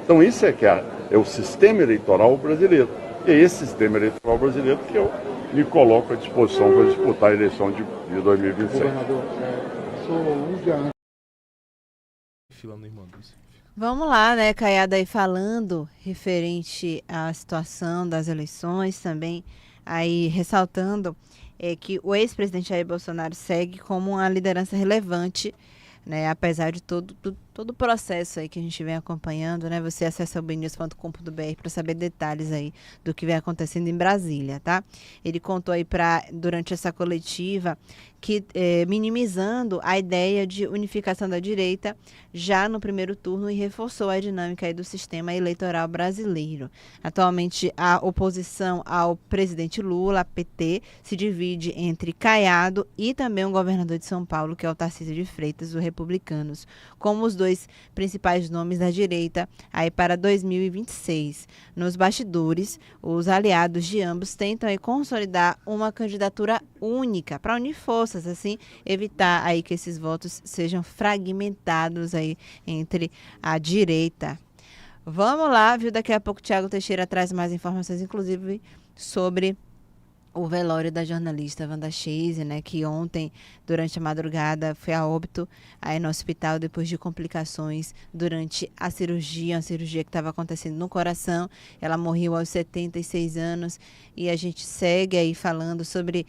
Então isso é que é o sistema eleitoral brasileiro. E é esse sistema eleitoral brasileiro que eu me coloco à disposição para disputar a eleição de 2026. Governador, Vamos lá, né, Caiado, aí falando referente à situação das eleições, também aí ressaltando que o ex-presidente Jair Bolsonaro segue como uma liderança relevante, né, apesar de todo o processo aí que a gente vem acompanhando, né? Você acessa o bnews.com.br para saber detalhes aí do que vem acontecendo em Brasília, tá? Ele contou aí durante essa coletiva que minimizando a ideia de unificação da direita já no primeiro turno e reforçou a dinâmica aí do sistema eleitoral brasileiro. Atualmente, a oposição ao presidente Lula, a PT, se divide entre Caiado e também o governador de São Paulo, que é o Tarcísio de Freitas, do Republicanos, como os dois principais nomes da direita aí para 2026. Nos bastidores, os aliados de ambos tentam aí consolidar uma candidatura única para unir forças, assim, evitar aí que esses votos sejam fragmentados aí entre a direita. Vamos lá, viu? Daqui a pouco o Tiago Teixeira traz mais informações, inclusive sobre o velório da jornalista Wanda Chase, né, que ontem, durante a madrugada, foi a óbito aí no hospital depois de complicações durante a cirurgia que estava acontecendo no coração. Ela morreu aos 76 anos e a gente segue aí falando sobre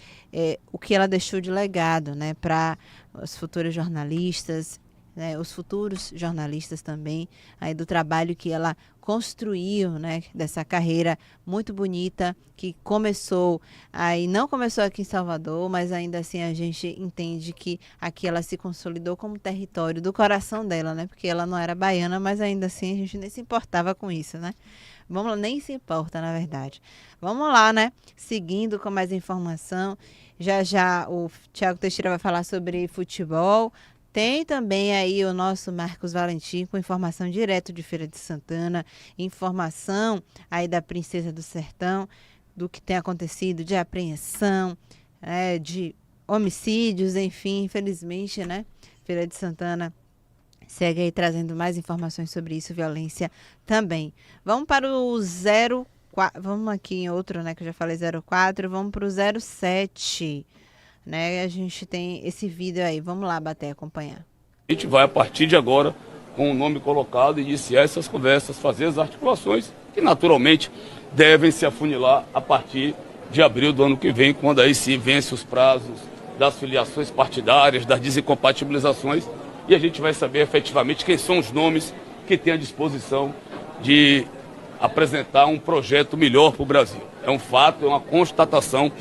o que ela deixou de legado, né, para os futuros jornalistas, né, os futuros jornalistas também, aí do trabalho que ela construiu, né, dessa carreira muito bonita que começou aí, não começou aqui em Salvador, mas ainda assim a gente entende que aqui ela se consolidou como território do coração dela, né, porque ela não era baiana, mas ainda assim a gente nem se importava com isso, né. Vamos lá, nem se importa, na verdade. Vamos lá, né, seguindo com mais informação. Já o Tiago Teixeira vai falar sobre futebol. Tem também aí o nosso Marcos Valentim com informação direto de Feira de Santana, informação aí da Princesa do Sertão, do que tem acontecido de apreensão, de homicídios, enfim, infelizmente, né? Feira de Santana segue aí trazendo mais informações sobre isso, violência também. Vamos para o 04, vamos aqui em outro, né, que eu já falei 04, vamos para o 07. Né, a gente tem esse vídeo aí, vamos lá bater, acompanhar. A gente vai a partir de agora com o nome colocado iniciar essas conversas, fazer as articulações que naturalmente devem se afunilar a partir de abril do ano que vem, quando aí se vence os prazos das filiações partidárias, das desincompatibilizações, e a gente vai saber efetivamente quem são os nomes que têm à disposição de apresentar um projeto melhor para o Brasil. É um fato, é uma constatação.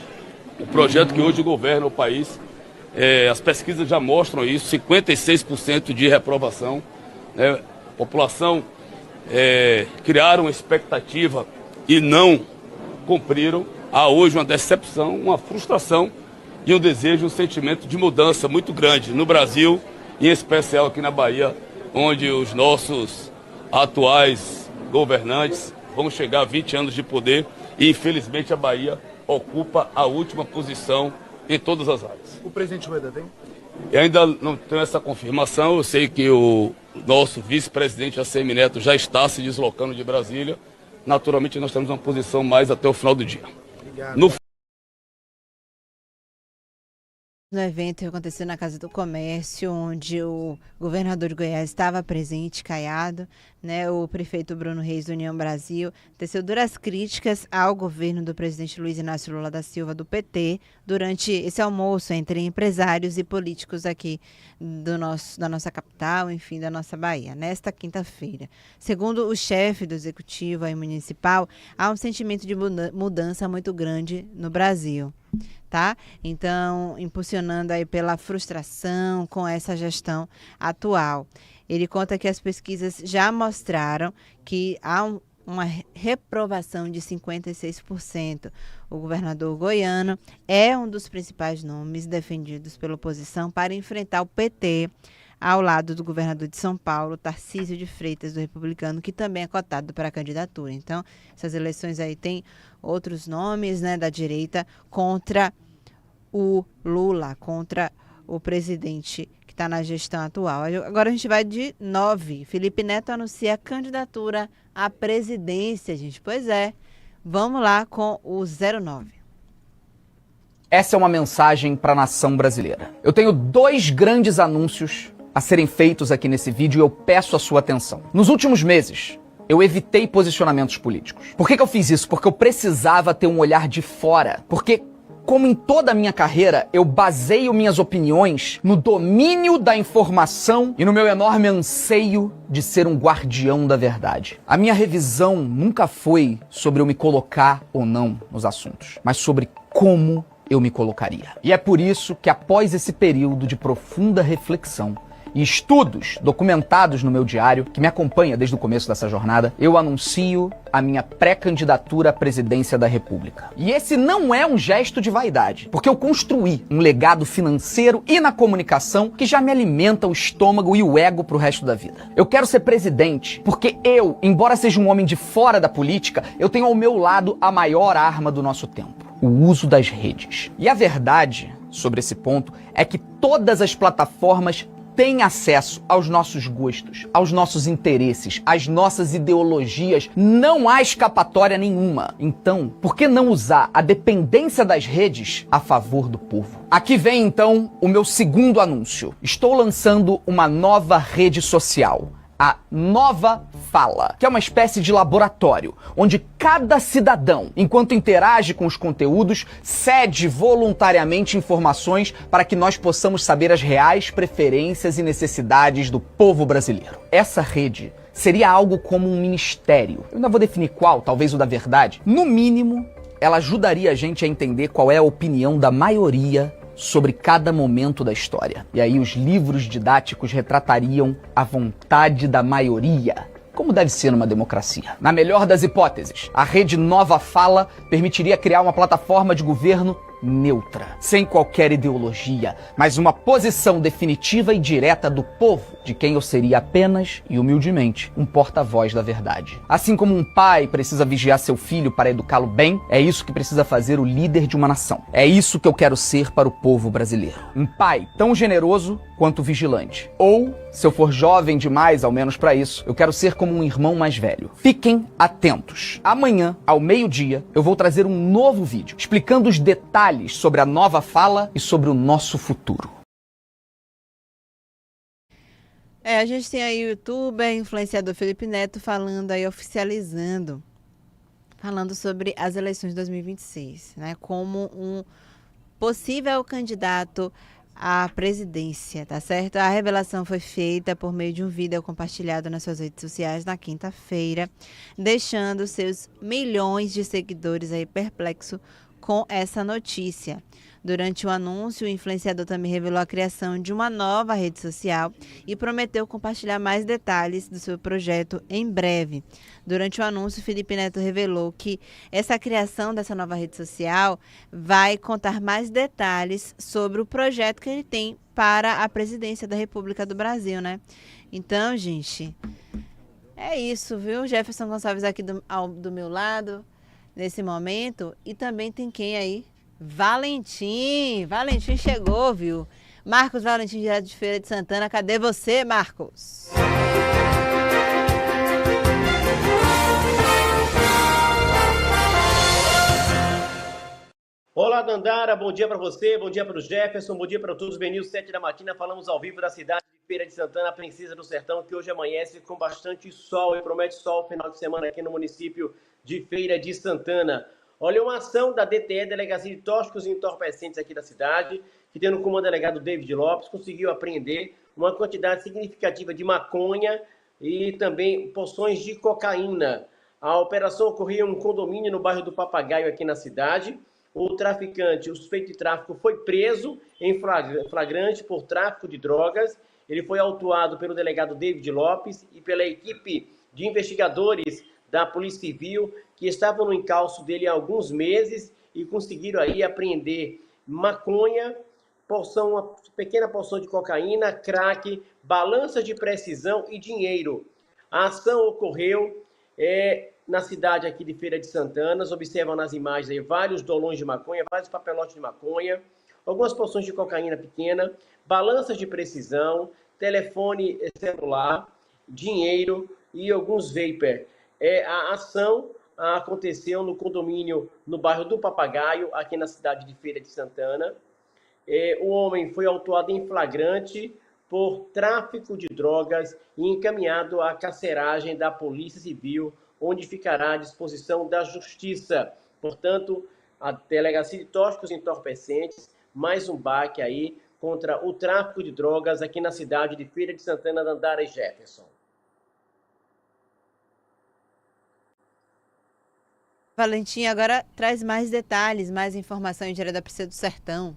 O projeto que hoje governa o país, as pesquisas já mostram isso, 56% de reprovação. Né? A população criaram uma expectativa e não cumpriram. Há hoje uma decepção, uma frustração e um desejo, um sentimento de mudança muito grande no Brasil, e em especial aqui na Bahia, onde os nossos atuais governantes vão chegar a 20 anos de poder e, infelizmente, a Bahia ocupa a última posição em todas as áreas. O presidente Rueda tem? Eu ainda não tenho essa confirmação, eu sei que o nosso vice-presidente ACM Neto já está se deslocando de Brasília. Naturalmente, nós temos uma posição mais até o final do dia. Obrigado. No evento que aconteceu na Casa do Comércio, onde o governador de Goiás estava presente, Caiado, né, o prefeito Bruno Reis do União Brasil, teceu duras críticas ao governo do presidente Luiz Inácio Lula da Silva, do PT, durante esse almoço entre empresários e políticos aqui da nossa capital, enfim, da nossa Bahia, nesta quinta-feira. Segundo o chefe do executivo aí municipal, há um sentimento de mudança muito grande no Brasil. Tá? Então, impulsionando aí pela frustração com essa gestão atual. Ele conta que as pesquisas já mostraram que há uma reprovação de 56%. O governador goiano é um dos principais nomes defendidos pela oposição para enfrentar o PT, ao lado do governador de São Paulo, Tarcísio de Freitas, do Republicano, que também é cotado para a candidatura. Então, essas eleições aí têm outros nomes, né, da direita contra o Lula, contra o presidente que está na gestão atual. Agora a gente vai de 9. Felipe Neto anuncia a candidatura à presidência, gente. Pois é. Vamos lá com o 09. Essa é uma mensagem para a nação brasileira. Eu tenho 2 grandes anúncios a serem feitos aqui nesse vídeo e eu peço a sua atenção. Nos últimos meses, eu evitei posicionamentos políticos. Por que eu fiz isso? Porque eu precisava ter um olhar de fora. Porque, como em toda a minha carreira, eu baseio minhas opiniões no domínio da informação e no meu enorme anseio de ser um guardião da verdade. A minha revisão nunca foi sobre eu me colocar ou não nos assuntos, mas sobre como eu me colocaria. E é por isso que, após esse período de profunda reflexão e estudos documentados no meu diário, que me acompanha desde o começo dessa jornada, eu anuncio a minha pré-candidatura à presidência da República. E esse não é um gesto de vaidade, porque eu construí um legado financeiro e na comunicação que já me alimenta o estômago e o ego pro resto da vida. Eu quero ser presidente porque eu, embora seja um homem de fora da política, eu tenho ao meu lado a maior arma do nosso tempo: o uso das redes. E a verdade sobre esse ponto é que todas as plataformas têm acesso aos nossos gostos, aos nossos interesses, às nossas ideologias. Não há escapatória nenhuma. Então, por que não usar a dependência das redes a favor do povo? Aqui vem, então, o meu segundo anúncio. Estou lançando uma nova rede social, a Nova Fala, que é uma espécie de laboratório, onde cada cidadão, enquanto interage com os conteúdos, cede voluntariamente informações para que nós possamos saber as reais preferências e necessidades do povo brasileiro. Essa rede seria algo como um ministério. Eu ainda vou definir qual, talvez o da verdade. No mínimo, ela ajudaria a gente a entender qual é a opinião da maioria sobre cada momento da história. E aí os livros didáticos retratariam a vontade da maioria, como deve ser numa democracia. Na melhor das hipóteses, a rede Nova Fala permitiria criar uma plataforma de governo neutra, sem qualquer ideologia, mas uma posição definitiva e direta do povo, de quem eu seria apenas e humildemente um porta-voz da verdade. Assim como um pai precisa vigiar seu filho para educá-lo bem, é isso que precisa fazer o líder de uma nação. É isso que eu quero ser para o povo brasileiro. Um pai tão generoso quanto vigilante. Ou, se eu for jovem demais, ao menos para isso, eu quero ser como um irmão mais velho. Fiquem atentos. Amanhã, ao meio-dia, eu vou trazer um novo vídeo explicando os detalhes sobre a Nova Fala e sobre o nosso futuro. A gente tem aí o youtuber, influenciador Felipe Neto falando aí, oficializando, falando sobre as eleições de 2026, né, como um possível candidato à presidência, tá certo? A revelação foi feita por meio de um vídeo compartilhado nas suas redes sociais na quinta-feira, deixando seus milhões de seguidores aí perplexos com essa notícia. Durante o anúncio, o influenciador também revelou a criação de uma nova rede social e prometeu compartilhar mais detalhes do seu projeto em breve. Durante o anúncio, Felipe Neto revelou que essa criação dessa nova rede social vai contar mais detalhes sobre o projeto que ele tem para a presidência da República do Brasil, né? Então, gente, é isso, viu? Jefferson Gonçalves aqui do meu lado, nesse momento. E também tem quem aí? Valentim chegou, viu? Marcos Valentim, direto de Feira de Santana. Cadê você, Marcos? Olá, Dandara, bom dia para você, bom dia para o Jefferson, bom dia para todos. Bem-vindos, 7 da matina, falamos ao vivo da cidade de Feira de Santana, Princesa do Sertão, que hoje amanhece com bastante sol e promete sol final de semana aqui no município de Feira de Santana. Olha, uma ação da DTE, Delegacia de Tóxicos e Entorpecentes aqui da cidade, que tem no comando o delegado David Lopes, conseguiu apreender uma quantidade significativa de maconha e também porções de cocaína. A operação ocorreu em um condomínio no bairro do Papagaio, aqui na cidade. O traficante, o suspeito de tráfico, foi preso em flagrante por tráfico de drogas. Ele foi autuado pelo delegado David Lopes e pela equipe de investigadores da Polícia Civil, que estavam no encalço dele há alguns meses e conseguiram aí apreender maconha, uma pequena porção de cocaína, crack, balanças de precisão e dinheiro. A ação ocorreu na cidade aqui de Feira de Santana. Observam nas imagens aí vários dolões de maconha, vários papelotes de maconha, algumas porções de cocaína pequena, balanças de precisão, telefone celular, dinheiro e alguns vapor. A ação aconteceu no condomínio no bairro do Papagaio, aqui na cidade de Feira de Santana. O homem foi autuado em flagrante por tráfico de drogas e encaminhado à carceragem da Polícia Civil, onde ficará à disposição da Justiça. Portanto, a Delegacia de Tóxicos e Entorpecentes, mais um baque aí contra o tráfico de drogas aqui na cidade de Feira de Santana, Dandara e Jefferson. Valentim agora traz mais detalhes, mais informações direto da Princesa do Sertão.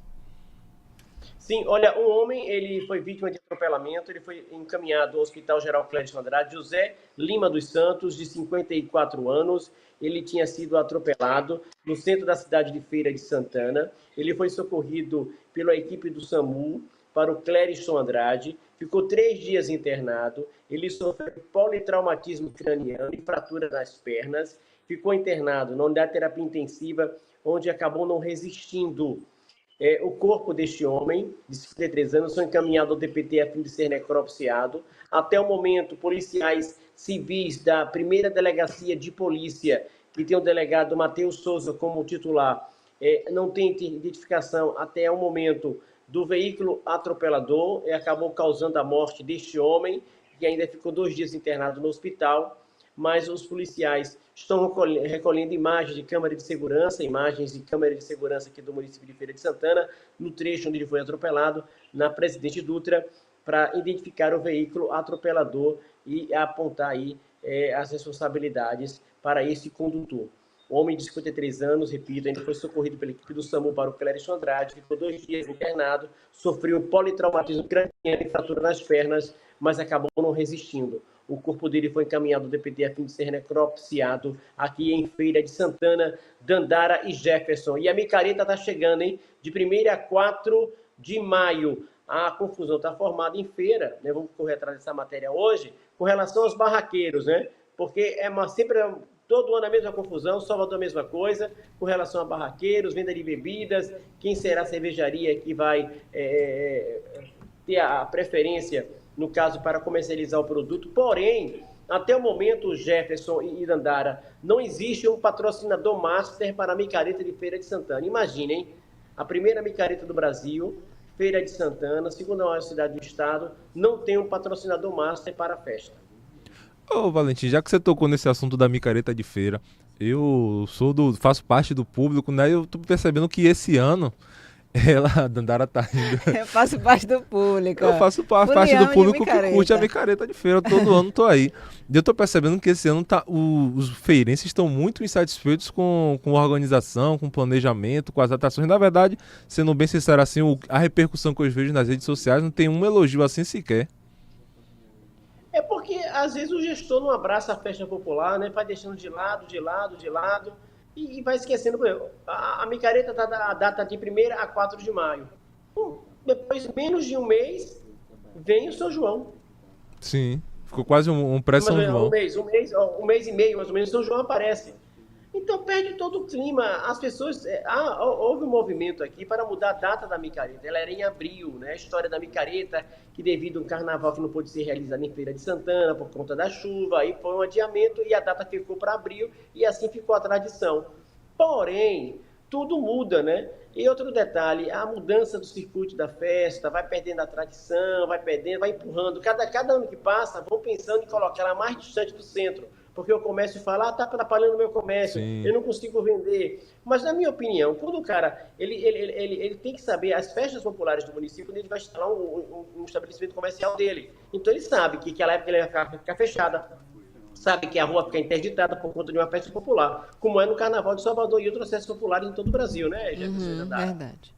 Sim, olha, um homem, ele foi vítima de atropelamento, ele foi encaminhado ao Hospital Geral Clédio Andrade. José Lima dos Santos, de 54 anos, ele tinha sido atropelado no centro da cidade de Feira de Santana. Ele foi socorrido pela equipe do SAMU para o Clério Andrade, ficou 3 dias internado, ele sofreu politraumatismo craniano e fratura nas pernas, ficou internado na unidade de terapia intensiva, onde acabou não resistindo. O corpo deste homem, de 53 anos, foi encaminhado ao DPT a fim de ser necropsiado. Até o momento, policiais civis da primeira delegacia de polícia, que tem o delegado Matheus Souza como titular, não tem identificação até o momento do veículo atropelador, e acabou causando a morte deste homem, que ainda ficou 2 dias internado no hospital. Mas os policiais estão recolhendo imagens de câmera de segurança, aqui do município de Feira de Santana, no trecho onde ele foi atropelado, na Presidente Dutra, para identificar o veículo atropelador e apontar aí as responsabilidades para esse condutor. O homem de 53 anos, repito, ainda foi socorrido pela equipe do SAMU para o Clério Andrade, ficou 2 dias internado, sofreu politraumatismo craniano e fratura nas pernas, mas acabou não resistindo. O corpo dele foi encaminhado ao DPT a fim de ser necropsiado aqui em Feira de Santana, Dandara e Jefferson. E a micareta está chegando, hein? De 1º a 4 de maio. A confusão está formada em feira, né? Vamos correr atrás dessa matéria hoje, com relação aos barraqueiros, né? Porque todo ano a mesma confusão, Salvador a mesma coisa, com relação a barraqueiros, venda de bebidas, quem será a cervejaria que vai ter a preferência, no caso, para comercializar o produto. Porém, até o momento, Jefferson e Dandara, não existe um patrocinador master para a micareta de Feira de Santana. Imaginem, a primeira micareta do Brasil, Feira de Santana, segunda maior cidade do estado, não tem um patrocinador master para a festa. Ô Valentim, já que você tocou nesse assunto da micareta de feira, eu faço parte do público, né? Eu tô percebendo que esse ano Ela, a Dandara tá rindo. Eu faço parte do público. Eu faço parte do público que curte a micareta de feira. Todo ano tô aí. E eu tô percebendo que esse ano os feirenses estão muito insatisfeitos com a organização, com o planejamento, com as atrações. Na verdade, sendo bem sincero assim, a repercussão que eu vejo nas redes sociais não tem um elogio assim sequer. É porque, às vezes, o gestor não abraça a festa popular, né? Vai deixando de lado, e vai esquecendo. Por exemplo, a micareta está a data de 1º a 4 de maio. Depois, menos de um mês, vem o São João. Sim, ficou quase um pré-São João. Um mês e meio, mais ou menos, São João aparece. Então perde todo o clima. As pessoas... houve um movimento aqui para mudar a data da micareta. Ela era em abril, né? A história da micareta, que devido a um carnaval que não pôde ser realizado em Feira de Santana por conta da chuva, aí foi um adiamento e a data ficou para abril e assim ficou a tradição. Porém, tudo muda, né? E outro detalhe, a mudança do circuito da festa, vai perdendo a tradição, vai empurrando. Cada ano que passa, vão pensando em colocar ela mais distante do centro. Porque o comércio fala, está atrapalhando o meu comércio, Sim. Eu não consigo vender. Mas, na minha opinião, quando o cara, ele tem que saber as festas populares do município, onde ele vai instalar um estabelecimento comercial dele. Então, ele sabe que aquela época ele vai ficar fechada, sabe que a rua fica interditada por conta de uma festa popular, como é no Carnaval de Salvador e outras festas populares em todo o Brasil, né, Jefferson? Verdade.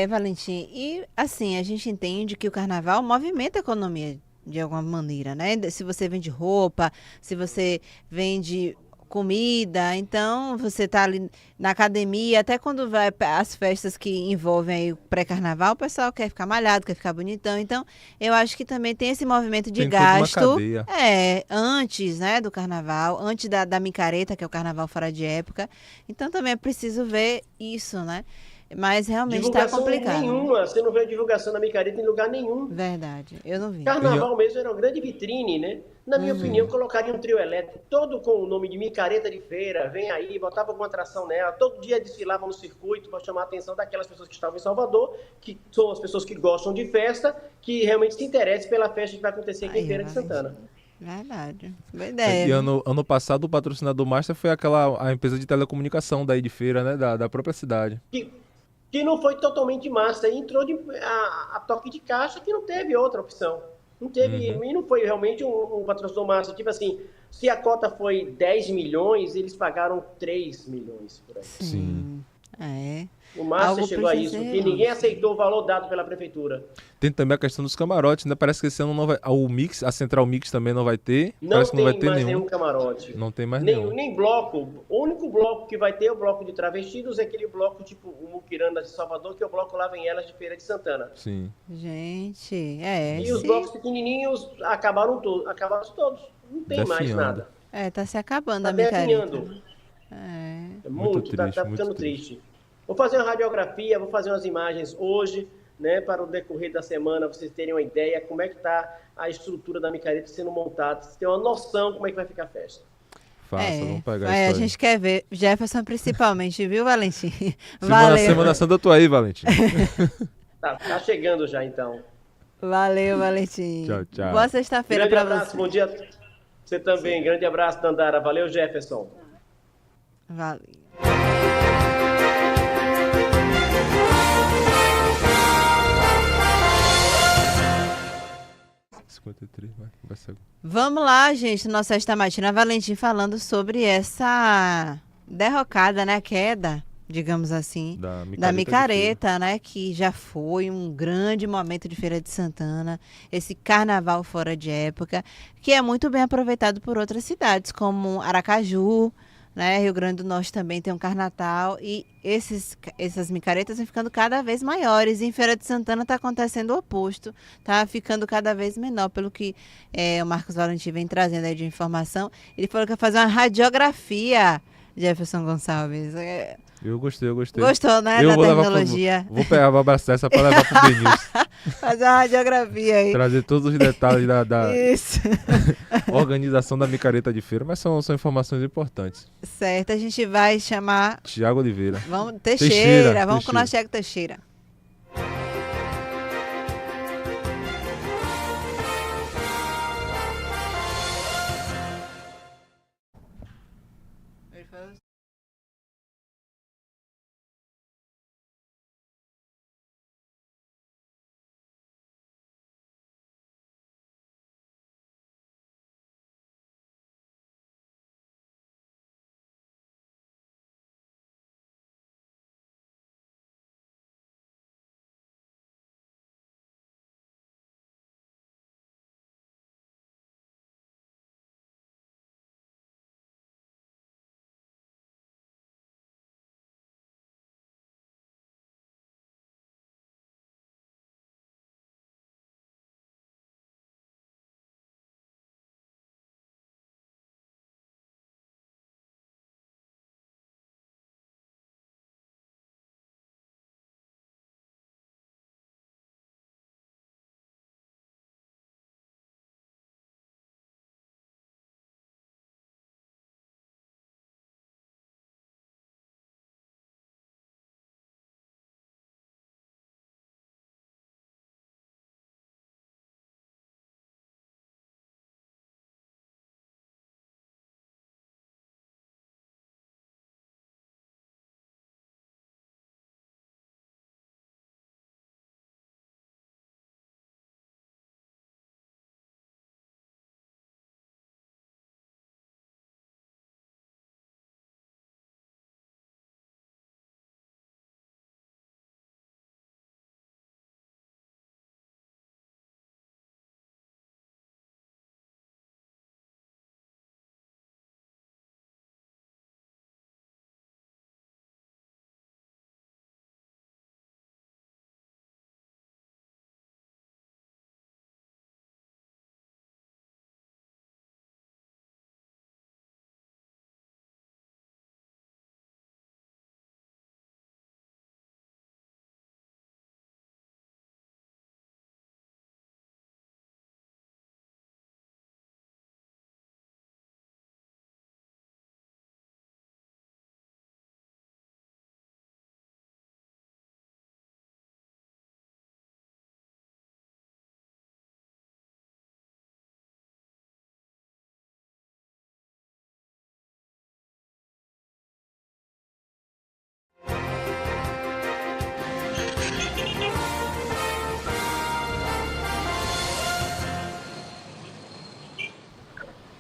Valentim, e assim, a gente entende que o Carnaval movimenta a economia de alguma maneira, né? Se você vende roupa, se você vende comida, então você está ali na academia, até quando vai as festas que envolvem aí o pré-carnaval, o pessoal quer ficar malhado, quer ficar bonitão, então eu acho que também tem esse movimento de gasto antes, né, do carnaval, antes da micareta, que é o carnaval fora de época, então também é preciso ver isso, né? Mas realmente está complicado. Nenhuma, você não vê a divulgação da micareta em lugar nenhum. Verdade, eu não vi. Carnaval mesmo era uma grande vitrine, né? Na minha opinião, colocaria um trio elétrico, todo com o nome de micareta de feira, vem aí, botava alguma atração nela, todo dia desfilava no circuito para chamar a atenção daquelas pessoas que estavam em Salvador, que são as pessoas que gostam de festa, que realmente se interessam pela festa que vai acontecer aqui em Feira de Santana. Verdade, boa ideia. E ano passado o patrocinador master foi a empresa de telecomunicação daí de feira, né? Da própria cidade. Que não foi totalmente massa, entrou a toque de caixa, que não teve outra opção. Não teve, e não foi realmente um patrocinador massa. Tipo assim, se a cota foi 10 milhões, eles pagaram 3 milhões por aí. Sim. O Márcio chegou a isso, porque ninguém aceitou o valor dado pela prefeitura. Tem também a questão dos camarotes, né? Parece que esse ano não vai. A Central Mix também não vai ter. Não tem mais nenhum camarote. Não tem mais nenhum. Nem bloco. O único bloco que vai ter é o bloco de travestidos, é aquele bloco tipo o Muquirana de Salvador, que é o bloco Lá Vem Elas de Feira de Santana. Sim. Gente, E os blocos pequenininhos acabaram todos. Não tem mais nada. Tá se acabando a micareta. Muito triste, tá ficando triste. Vou fazer uma radiografia, vou fazer umas imagens hoje, né, para o decorrer da semana, vocês terem uma ideia como é que está a estrutura da micareta sendo montada, vocês terem uma noção como é que vai ficar a festa. Vamos pegar isso aí. A gente quer ver, Jefferson principalmente, viu, Valentim? Valeu. Semana Santa eu tô aí, Valentim. Tá chegando já, então. Valeu, Valentim. Tchau. Boa sexta-feira para você. Bom dia. Você também. Sim. Grande abraço, Dandara. Valeu, Jefferson. Valeu. Vamos lá, gente, nossa Sexta Matina, Valentim falando sobre essa derrocada, né, queda, digamos assim, da micareta, né, que já foi um grande momento de Feira de Santana, esse carnaval fora de época, que é muito bem aproveitado por outras cidades, como Aracaju, né, Rio Grande do Norte também tem um Carnatal e essas micaretas vão ficando cada vez maiores. E em Feira de Santana está acontecendo o oposto, está ficando cada vez menor, pelo que o Marcos Valentim vem trazendo aí de informação. Ele falou que vai fazer uma radiografia, Jefferson Gonçalves. Eu gostei. Gostou, né, da tecnologia? Vou abraçar essa para levar para o BNews. Fazer uma radiografia aí. Trazer todos os detalhes da Isso. organização da micareta de feira, mas são informações importantes. Certo, a gente vai chamar... Tiago Oliveira. Teixeira. Vamos com o nosso Tiago Teixeira.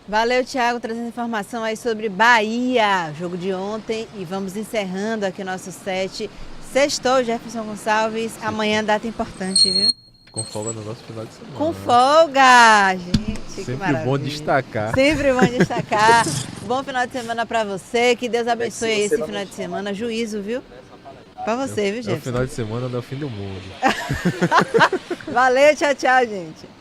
Valeu, Thiago, trazendo informação aí sobre Bahia, jogo de ontem. E vamos encerrando aqui o nosso set. Sextou, Jefferson Gonçalves. Amanhã data importante, viu? Com folga no nosso final de semana. Com folga, gente. Sempre bom destacar. Sempre bom destacar. Bom final de semana pra você. Que Deus abençoe esse final de semana. Juízo, viu? Pra você, viu, Jefferson? É o final de semana, não é o fim do mundo. Valeu, tchau, tchau, gente.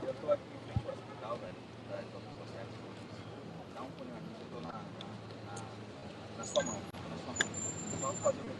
Eu tô aqui em frente ao hospital, velho. Dá um punho aqui, eu tô na sua mão. Só fazer